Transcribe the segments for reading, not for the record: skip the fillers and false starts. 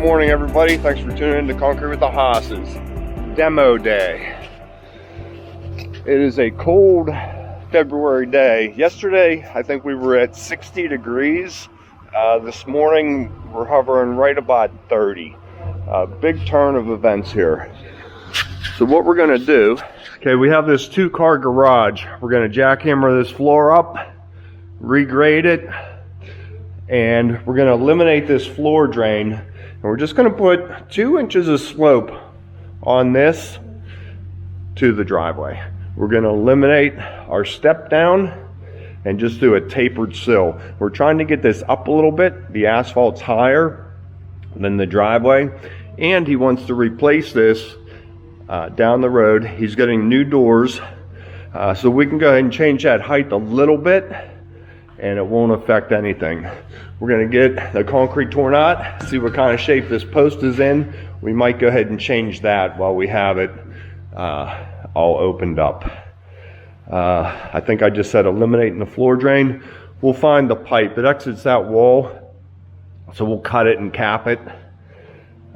morning, everybody. Thanks for tuning in to Concrete with the Hosses. Demo day. It is a cold February day. Yesterday, I think we were at 60 degrees. This morning, we're hovering right about 30. Big turn of events here. So what we're going to do, okay, we have this 2-car garage. We're going to jackhammer this floor up, regrade it, and we're going to eliminate this floor drain. And we're just going to put 2 inches of slope on this to the driveway. We're going to eliminate our step down and just do a tapered sill. We're trying to get this up a little bit. The asphalt's higher than the driveway, and he wants to replace this down the road. He's getting new doors, so we can go ahead and change that height a little bit and it won't affect anything. We're going to get the concrete torn out, see what kind of shape this post is in. We might go ahead and change that while we have it all opened up. I think I just said eliminating the floor drain. We'll find the pipe. It exits that wall, so we'll cut it and cap it.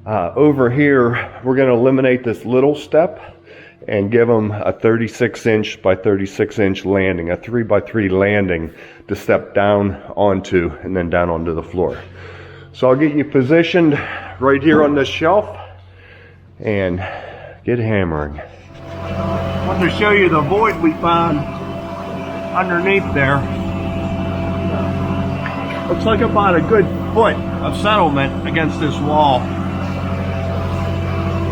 Over here, we're going to eliminate this little step and give them a 36-inch by 36-inch landing, a 3x3 landing to step down onto and then down onto the floor. So I'll get you positioned right here on this shelf and get hammering. I want to show you the void we found underneath there. Looks like about a good foot of settlement against this wall.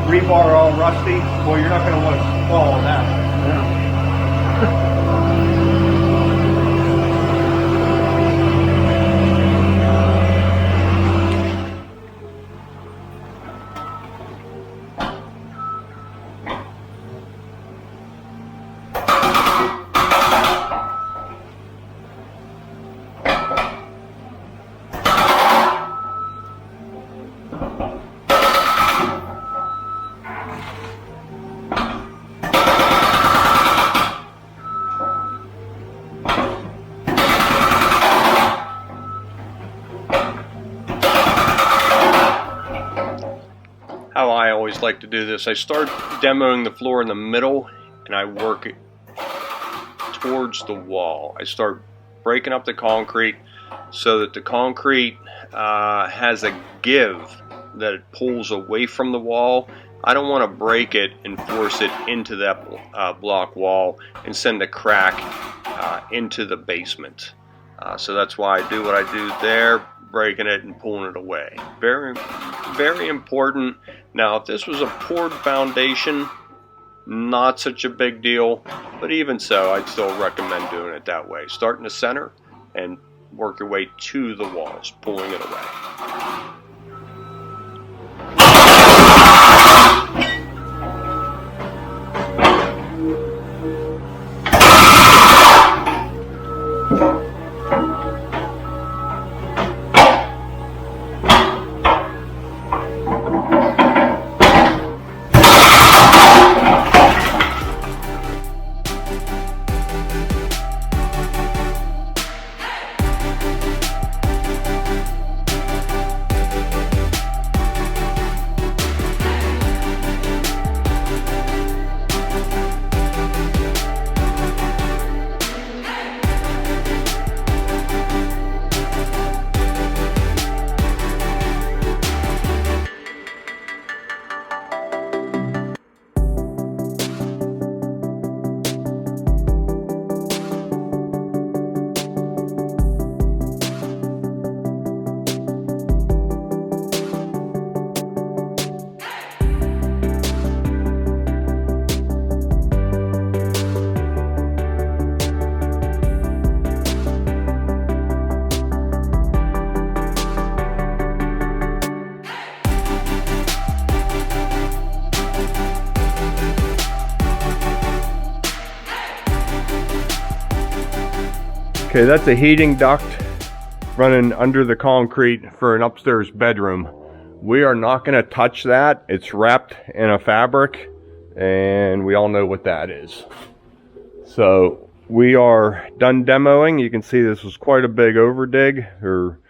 Rebar all rusty. Well, you're not going to want to follow that. How I always like to do this, I start demoing the floor in the middle and I work it towards the wall. I start breaking up the concrete so that the concrete has a give, that it pulls away from the wall. I don't want to break it and force it into that block wall and send a crack into the basement. So that's why I do what I do there, breaking it and pulling it away. Very, very important. Now, if this was a poured foundation, not such a big deal, but even so, I'd still recommend doing it that way. Start in the center and work your way to the walls, pulling it away. Okay, that's a heating duct running under the concrete for an upstairs bedroom. We are not going to touch that. It's wrapped in a fabric, and we all know what that is. So we are done demoing. You can see this was quite a big overdig, or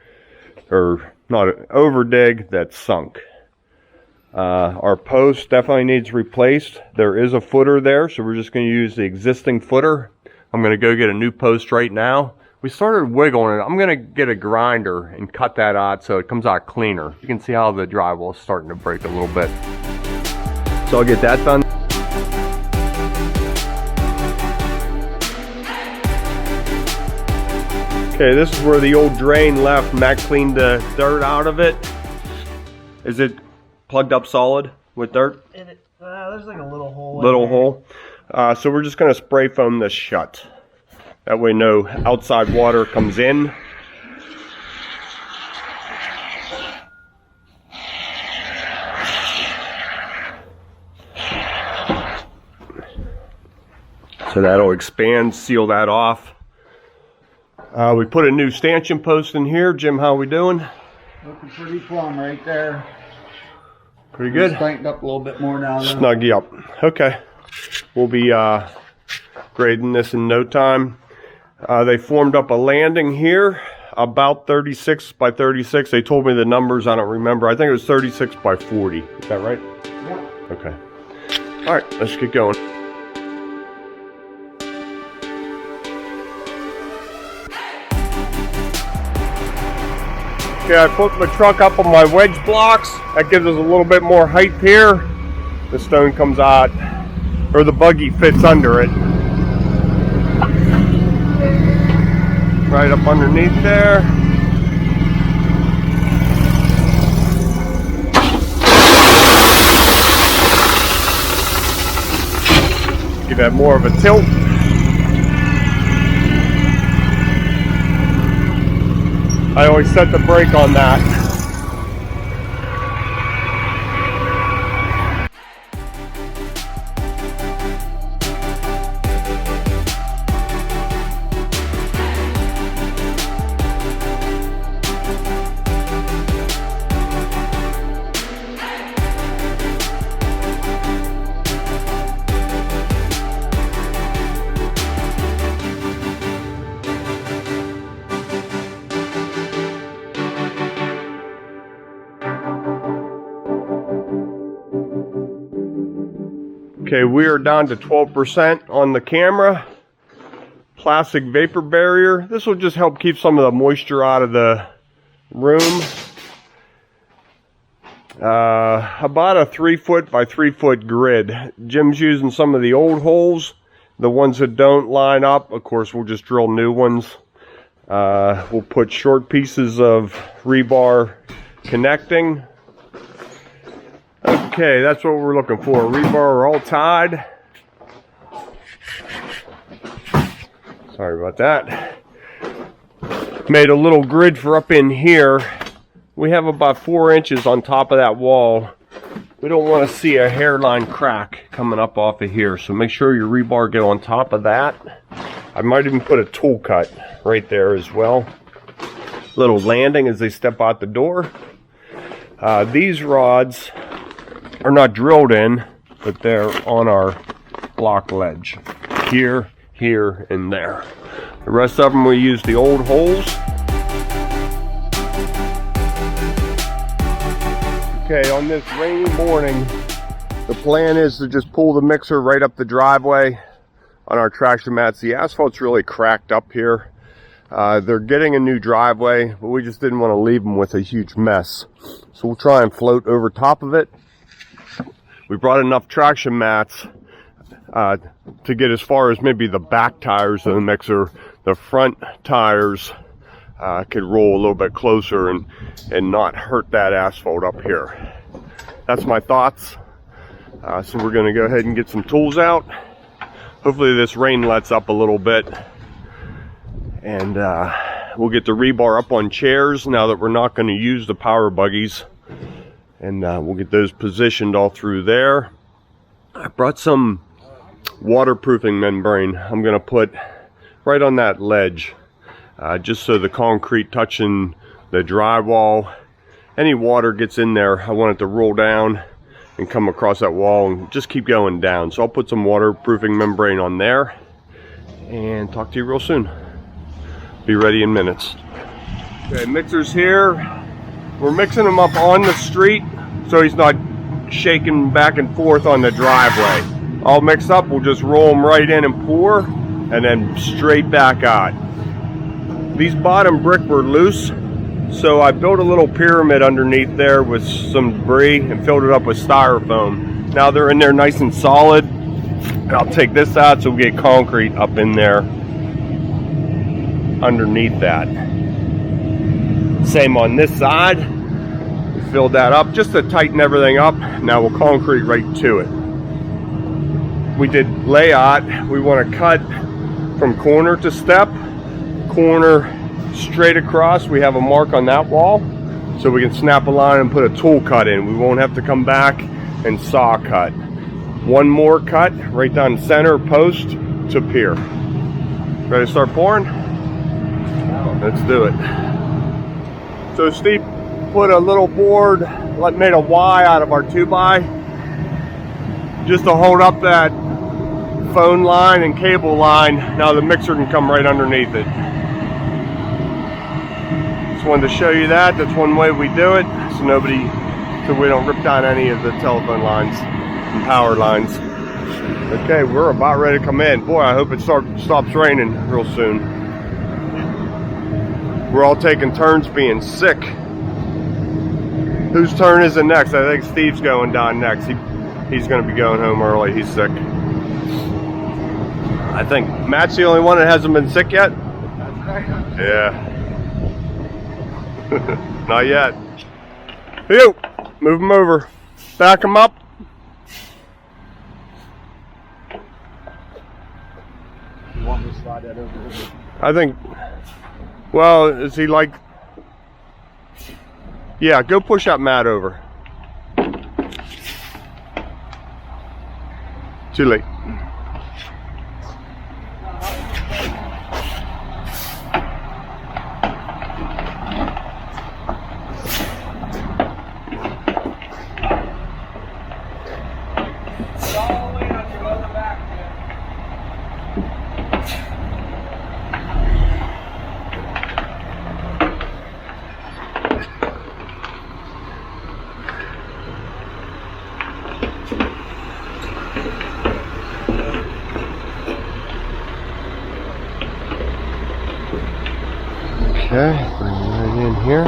not an overdig that's sunk. Our post definitely needs replaced. There is a footer there, so we're just going to use the existing footer. I'm going to go get a new post right now. We started wiggling it. I'm going to get a grinder and cut that out so it comes out cleaner. You can see how the drywall is starting to break a little bit. So I'll get that done. Okay, this is where the old drain left. Matt cleaned the dirt out of it. Is it plugged up solid with dirt? There's like a little hole. Little hole. So we're just going to spray foam this shut. That way no outside water comes in. So that'll expand, seal that off. We put a new stanchion post in here. Jim, how are we doing? Looking pretty plumb right there. Pretty good. Tightened up a little bit more now. Snug you up. Okay. We'll be grading this in no time. They formed up a landing here, about 36 by 36. They told me the numbers, I don't remember. I think it was 36 by 40. Is that right? Yeah. Okay. All right, let's get going. Okay, I put my truck up on my wedge blocks. That gives us a little bit more height here. The stone comes out, or the buggy fits under it. Right up underneath there. Give that more of a tilt. I always set the brake on that. Okay, we are down to 12% on the camera. Plastic vapor barrier. This will just help keep some of the moisture out of the room. About a 3-foot by 3-foot grid. Jim's using some of the old holes. The ones that don't line up, of course, we'll just drill new ones. We'll put short pieces of rebar connecting. Okay, that's what we're looking for. Rebar are all tied. Sorry about that. Made a little grid for up in here. We have about 4 inches on top of that wall. We don't want to see a hairline crack coming up off of here, so make sure your rebar get on top of that. I might even put a tool cut right there as well. Little landing as they step out the door. These rods are not drilled in, but they're on our block ledge. Here, here, and there. The rest of them we use the old holes. Okay, on this rainy morning, the plan is to just pull the mixer right up the driveway on our traction mats. The asphalt's really cracked up here. They're getting a new driveway, but we just didn't want to leave them with a huge mess. So we'll try and float over top of it. We brought enough traction mats to get as far as maybe the back tires of the mixer. The front tires could roll a little bit closer and not hurt that asphalt up here. That's my thoughts. So we're going to go ahead and get some tools out. Hopefully this rain lets up a little bit. And we'll get the rebar up on chairs now that we're not going to use the power buggies. And we'll get those positioned all through there. I brought some waterproofing membrane I'm going to put right on that ledge. Just so the concrete touching the drywall, any water gets in there, I want it to roll down and come across that wall and just keep going down. So I'll put some waterproofing membrane on there and talk to you real soon. Be ready in minutes. Okay, mixer's here. We're mixing them up on the street so he's not shaking back and forth on the driveway. All mixed up, we'll just roll them right in and pour, and then straight back out. These bottom brick were loose, so I built a little pyramid underneath there with some debris and filled it up with styrofoam. Now they're in there nice and solid. I'll take this out so we get concrete up in there underneath that. Same on this side. We filled that up just to tighten everything up. Now we'll concrete right to it. We did layout. We want to cut from corner to step, corner straight across. We have a mark on that wall so we can snap a line and put a tool cut in. We won't have to come back and saw cut. One more cut right down the center post to pier. Ready to start pouring? Let's do it. So Steve put a little board, made a Y out of our 2x just to hold up that phone line and cable line. Now the mixer can come right underneath it. Just wanted to show you that. That's one way we do it, so we don't rip down any of the telephone lines and power lines. Okay, we're about ready to come in. Boy, I hope it stops raining real soon. We're all taking turns being sick. Whose turn is it next? I think Steve's going down next. He's going to be going home early. He's sick. I think Matt's the only one that hasn't been sick yet. Yeah. Not yet. Yo, move him over. Back him up. You want me to slide that over? I think. Well, is he like? Yeah, go push up Matt over. Too late. Okay, bring it right in here.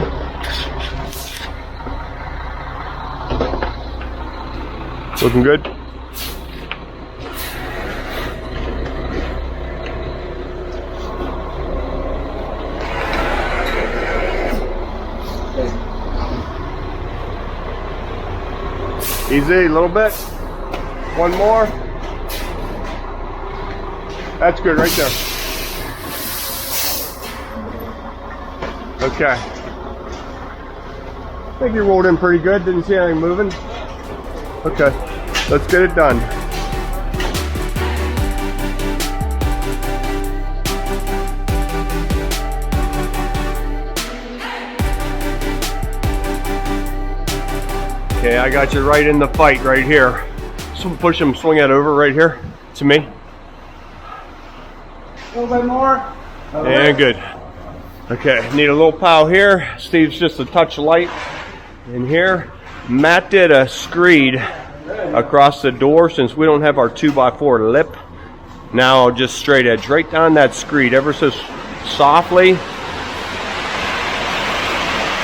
Looking good? Easy, a little bit. One more. That's good right there. Okay. I think you rolled in pretty good. Didn't see anything moving. Okay. Let's get it done. Okay, I got you right in the fight right here. So push him, swing it over right here to me. A little bit more. And good. Okay, need a little pile here. Steve's just a touch light in here. Matt did a screed across the door since we don't have our 2x4 lip. Now I'll just straight edge right down that screed ever so softly.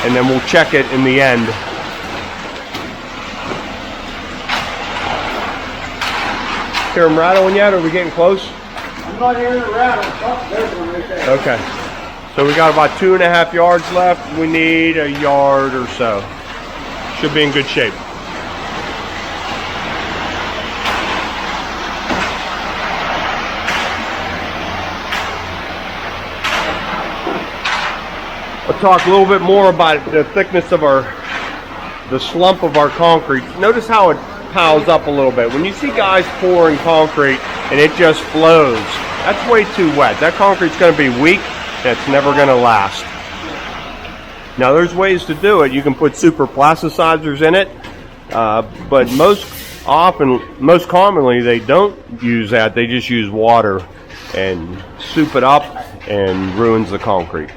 And then we'll check it in the end. Hear him rattling yet? Are we getting close? I'm not hearing a rattle. Oh, there's one right there. Okay. So we got about 2.5 yards left. We need a yard or so. Should be in good shape. I'll talk a little bit more about the thickness of the slump of our concrete. Notice how it piles up a little bit. When you see guys pouring concrete and it just flows, that's way too wet. That concrete's going to be weak. That's never going to last. Now there's ways to do it. You can put super plasticizers in it, but most commonly they don't use that. They just use water and soup it up and ruins the concrete.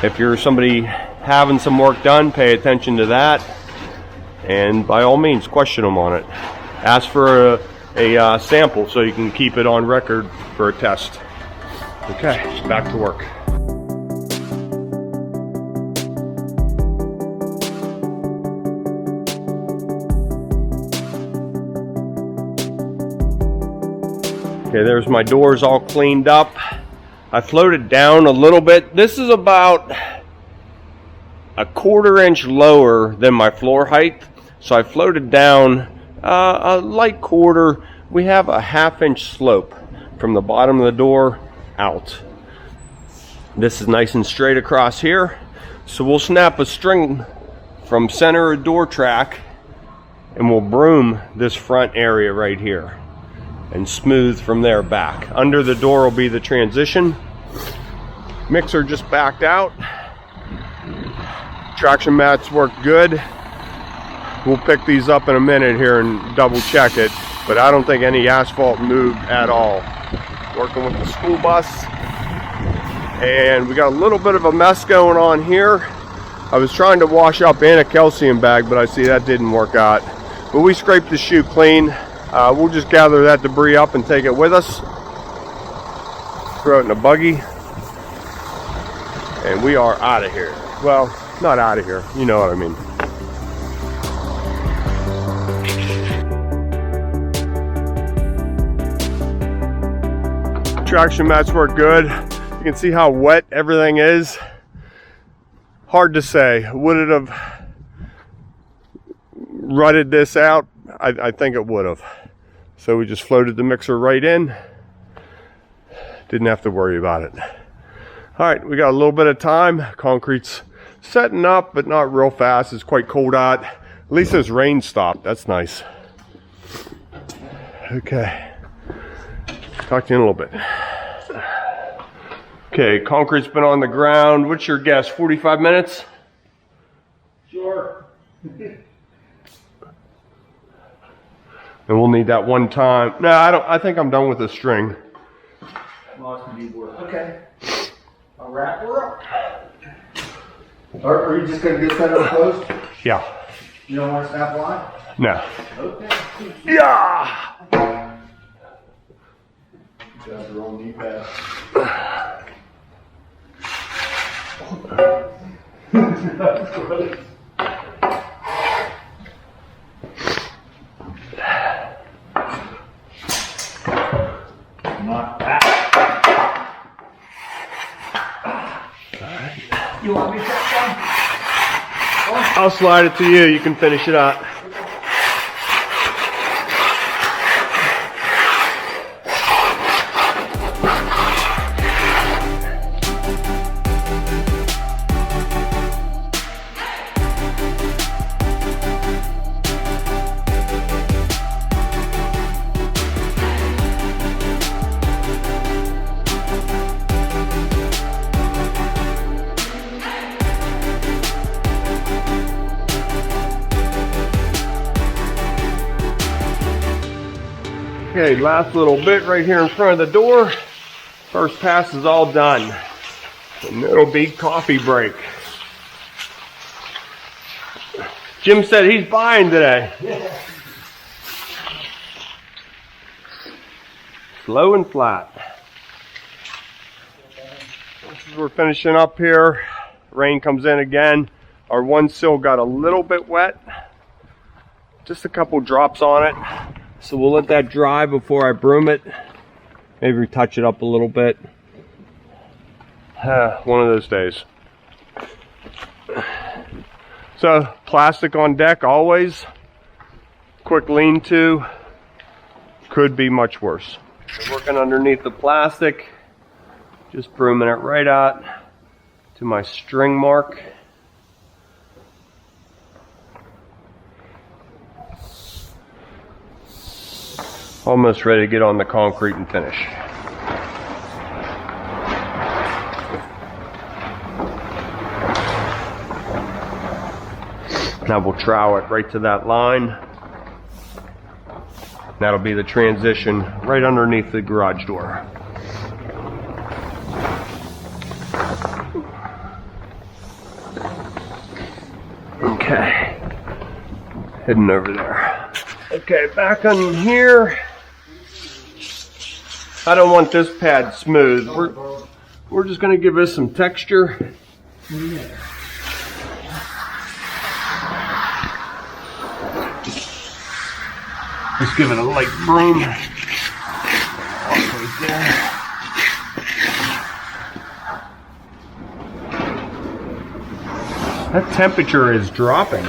If you're somebody having some work done, pay attention to that and by all means question them on it. Ask for a sample so you can keep it on record for a test. Okay, back to work. Okay, there's my doors all cleaned up. I floated down a little bit. This is about a 1/4 inch lower than my floor height. So I floated down a light quarter. We have a 1/2 inch slope from the bottom of the door out. This is nice and straight across here. So we'll snap a string from center of door track and we'll broom this front area right here and smooth from there back. Under the door will be the transition. Mixer just backed out. Traction mats work good. We'll pick these up in a minute here and double check it, but I don't think any asphalt moved at all. Working with the school bus, and we got a little bit of a mess going on here. I was trying to wash up in a calcium bag, but I see that didn't work out. But we scraped the chute clean. We'll just gather that debris up and take it with us. Throw it in a buggy. And we are out of here. Well, not out of here. You know what I mean. Traction mats work good. You can see how wet everything is. Hard to say. Would it have rutted this out? I think it would have. So we just floated the mixer right in. Didn't have to worry about it. All right, we got a little bit of time. Concrete's setting up, but not real fast. It's quite cold out. At least this rain stopped. That's nice. Okay. Talk to you in a little bit. Okay, concrete's been on the ground. What's your guess? 45 minutes? Sure. And we'll need that one time. No, I think I'm done with the string. Okay. I'll wrap her up. Are you just going to get that up close? Yeah. You don't want to snap line? No. Okay. Yeah. That's the wrong knee pad. Not that. You want me to set some? I'll slide it to you. You can finish it out. Okay, last little bit right here in front of the door. First pass is all done. And it'll be coffee break. Jim said he's buying today. Slow and flat. We're finishing up here. Rain comes in again. Our one sill got a little bit wet. Just a couple drops on it. So we'll let that dry before I broom it. Maybe retouch it up a little bit. One of those days. So plastic on deck always. Quick lean-to. Could be much worse. So working underneath the plastic. Just brooming it right out to my string mark. Almost ready to get on the concrete and finish. Now we'll trowel it right to that line. That'll be the transition right underneath the garage door. Okay. hidden over there. Okay, back on here. I don't want this pad smooth. We're just gonna give this some texture. Just give it a light broom. Right there. That temperature is dropping.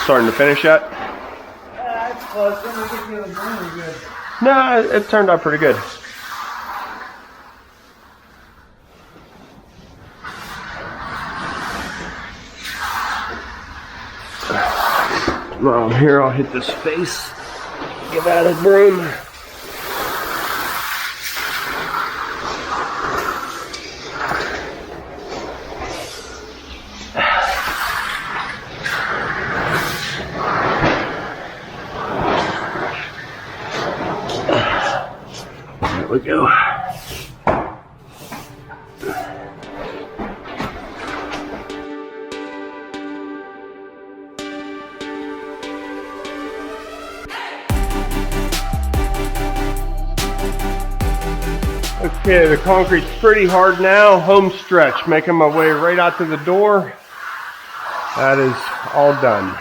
Starting to finish yet? It's close. Let me get the other one good. No, it turned out pretty good. Well, here I'll hit this face. Give that a broom. There we go. Okay, the concrete's pretty hard now. Home stretch, making my way right out to the door. That is all done.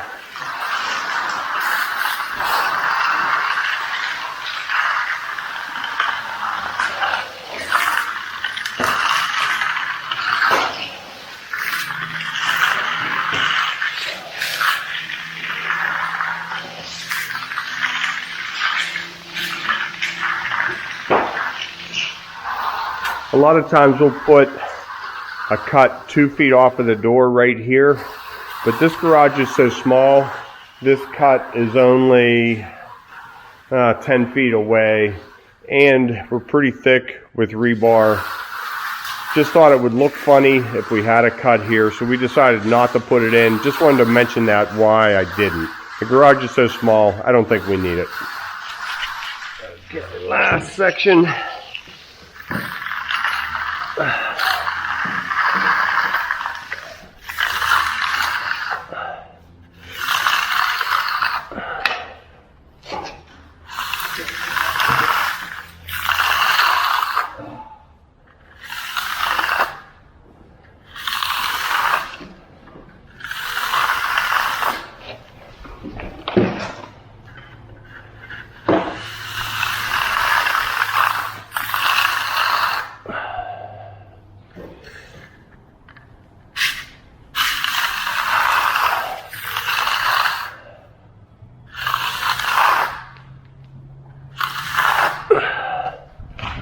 A lot of times we'll put a cut 2 feet off of the door right here, but this garage is so small, this cut is only 10 feet away, and we're pretty thick with rebar. Just thought it would look funny if we had a cut here, so we decided not to put it in. Just wanted to mention that why I didn't. The garage is so small, I don't think we need it. Okay, last section.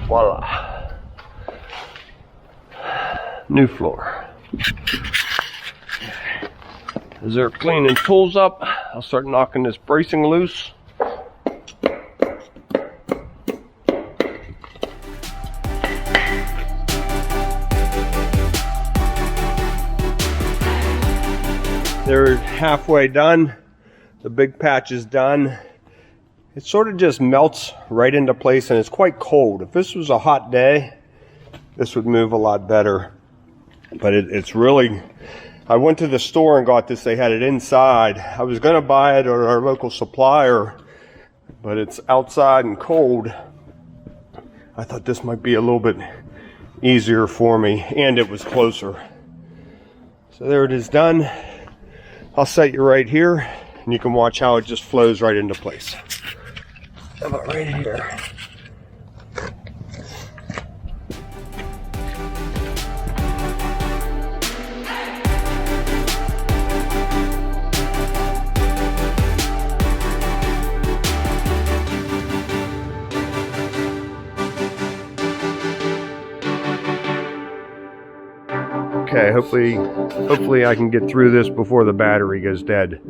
Voila. New floor. As they're cleaning tools up, I'll start knocking this bracing loose. They're halfway done. The big patch is done. It sort of just melts right into place, and it's quite cold. If this was a hot day, this would move a lot better. But it's really, I went to the store and got this. They had it inside. I was going to buy it at our local supplier, but it's outside and cold. I thought this might be a little bit easier for me, and it was closer. So there it is done. I'll set you right here, and you can watch how it just flows right into place. How about right here? Okay, hopefully I can get through this before the battery goes dead.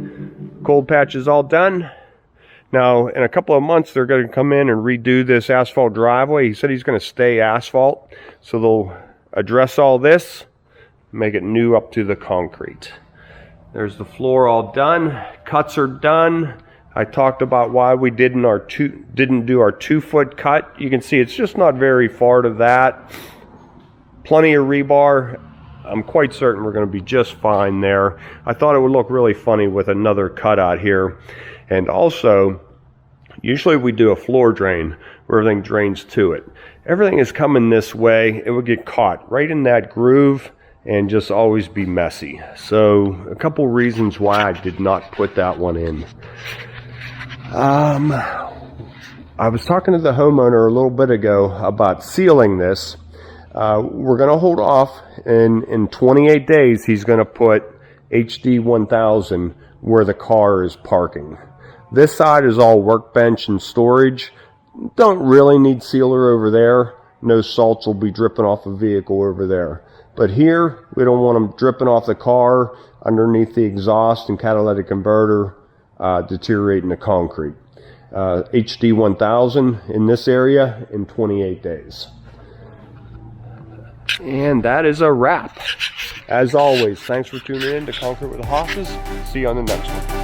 Cold patch is all done. Now, in a couple of months, they're going to come in and redo this asphalt driveway. He said he's going to stay asphalt, so they'll address all this, make it new up to the concrete. There's the floor all done. Cuts are done. I talked about why we didn't do our 2-foot cut. You can see it's just not very far to that. Plenty of rebar. I'm quite certain we're going to be just fine there. I thought it would look really funny with another cutout here. And also, usually we do a floor drain where everything drains to it. Everything is coming this way. It would get caught right in that groove and just always be messy. So a couple reasons why I did not put that one in. I was talking to the homeowner a little bit ago about sealing this. We're going to hold off. In 28 days, he's going to put HD 1000 where the car is parking. This side is all workbench and storage. Don't really need sealer over there. No salts will be dripping off the vehicle over there. But here, we don't want them dripping off the car, underneath the exhaust and catalytic converter, deteriorating the concrete. HD 1000 in this area in 28 days. And that is a wrap. As always, thanks for tuning in to Concrete with the Hosses. See you on the next one.